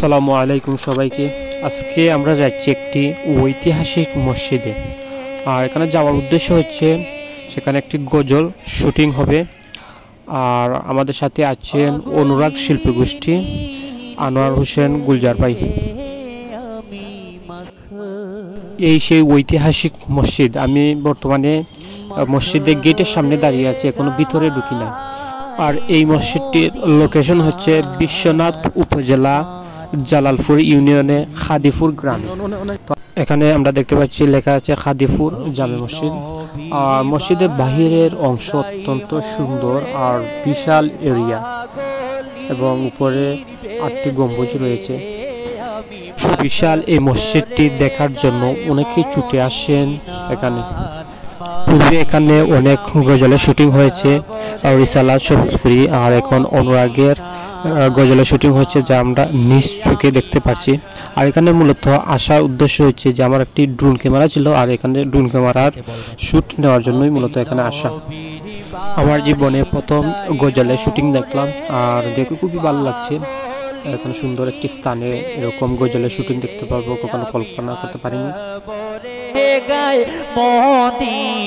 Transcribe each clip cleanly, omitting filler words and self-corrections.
আসসালামু আলাইকুম সবাইকে। আজকে আমরা যাচ্ছি একটি ঐতিহাসিক মসজিদে। আর এখানে যাওয়ার উদ্দেশ্য হচ্ছে সেখানে একটি গজল শুটিং হবে। আর আমাদের সাথে আছেন অনুরাগ শিল্পী গোষ্ঠী আনোয়ার হোসেন গুলজার ভাই। এই সেই ঐতিহাসিক মসজিদ। আমি বর্তমানে মসজিদের গেটের সামনে দাঁড়িয়ে আছি, এখনো ভিতরে ঢুকি না। আর এই মসজিদটির লোকেশন হচ্ছে বিশ্বনাথ উপজেলা জালালপুর ইউনিয়নে খাদিপুর গ্রামে। এখানে আমরা দেখতে পাচ্ছি লেখা আছে খাদিপুর জামে মসজিদ। আর মসজিদের বাহিরের অংশ অত্যন্ত সুন্দর আর বিশাল এরিয়া, এবং উপরে 8টি গম্বুজ রয়েছে। সুবিশাল এই মসজিদটি দেখার জন্য অনেকেই ছুটে আসেন এখানে। পূর্বে এখানে অনেক গজলের শুটিং হয়েছে রিসালাত সবুজপুরি, আর এখন অনুরাগের গজলের শুটিং হচ্ছে, যা আমরা নিজ চোখে দেখতে পাচ্ছি। আর এখানে মূলত আসার উদ্দেশ্য হচ্ছে যে আমার একটি ড্রোন ক্যামেরা ছিল, আর এখানে ড্রোন ক্যামেরার শ্যুট নেওয়ার জন্যই মূলত এখানে আসা। আমার জীবনে প্রথম গজলের শুটিং দেখলাম, আর দেখে খুবই ভালো লাগছে। এখন সুন্দর একটি স্থানে এরকম গজলের শুটিং দেখতে পারবো, কখনো কল্পনা করতে পারিনি। মদিনার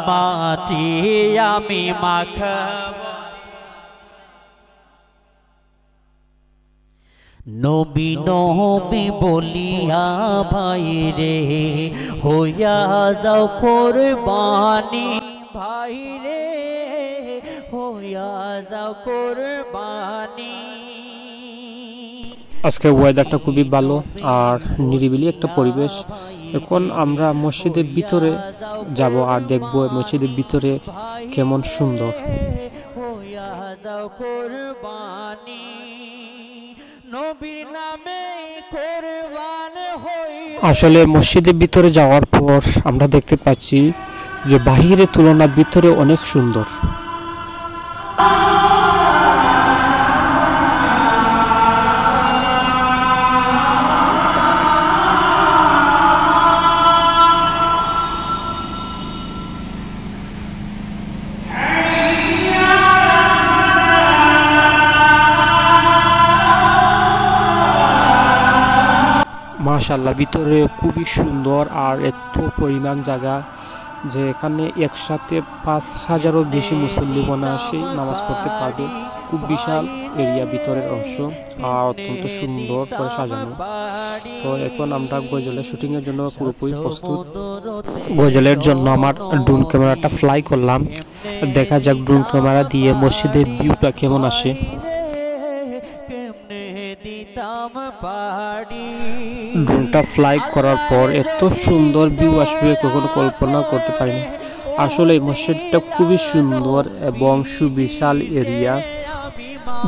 মাটি আমি মাখাব, নবী নবী বলিয়া ভাইরে হইয়া যাও কুরবানি, ভাইরে হইয়া যাও কুরবানি। আজকে ওয়েদারটা খুবই ভালো আর নিরিবিলি একটা পরিবেশ। এখন আমরা মসজিদের ভিতরে যাব আর দেখব মসজিদের ভিতরে কেমন সুন্দর। আসলে মসজিদের ভিতরে যাওয়ার পর আমরা দেখতে পাচ্ছি যে বাহিরের তুলনায় ভিতরে অনেক সুন্দর। মাশাআল্লাহ, ভিতরে খুবই সুন্দর আর এত পরিমাণ জায়গা যে এখানে একসাথে 5000-এরও বেশি মুসল্লিগণ আসে নামাজ পড়তে পারবে। খুব বিশাল এরিয়া ভিতরের অংশ, আর অত্যন্ত সুন্দর করে সাজানো। তো এখন আমরা গজলের শুটিংয়ের জন্য পুরোপুরি প্রস্তুত। গজলের জন্য আমার ড্রোন ক্যামেরাটা ফ্লাই করলাম, দেখা যাক ড্রোন ক্যামেরা দিয়ে মসজিদের ভিউটা কেমন আসে। ড্রোনটা ফ্লাই করার পর এত সুন্দর ভিউ আসবে কখনো কল্পনা করতে পারিনি। আসলে এই মসজিদটা খুবই সুন্দর এবং সুবিশাল এরিয়া,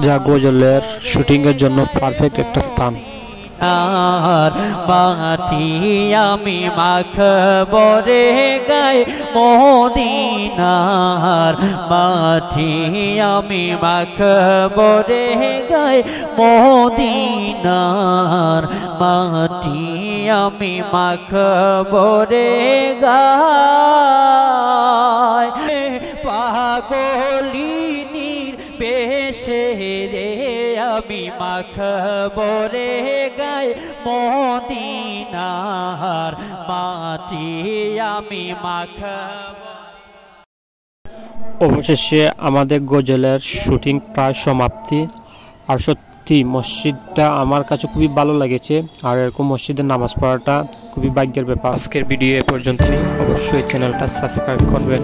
যা গজলের শুটিংয়ের জন্য পারফেক্ট একটা স্থান। আর মাটি আমি মাখব রে গায়ে মদিনার মাটি আমি মাখব রে গায়ে মদিনার মাটি আমি মাখব রে গায়ে পাগলিনীর বেশে রে আমি মাখব রে গায়ে মদিনার মাটি আমি মাখব। অবশেষে আমাদের গজলের শুটিং প্রায় সমাপ্তি। আর সত্যি মসজিদটা আমার কাছে খুবই ভালো লেগেছে, আর এরকম মসজিদে নামাজ পড়াটা খুবই ভাগ্যের ব্যাপার। আজকের ভিডিও এ পর্যন্তই। অবশ্যই চ্যানেলটা সাবস্ক্রাইব করবেন।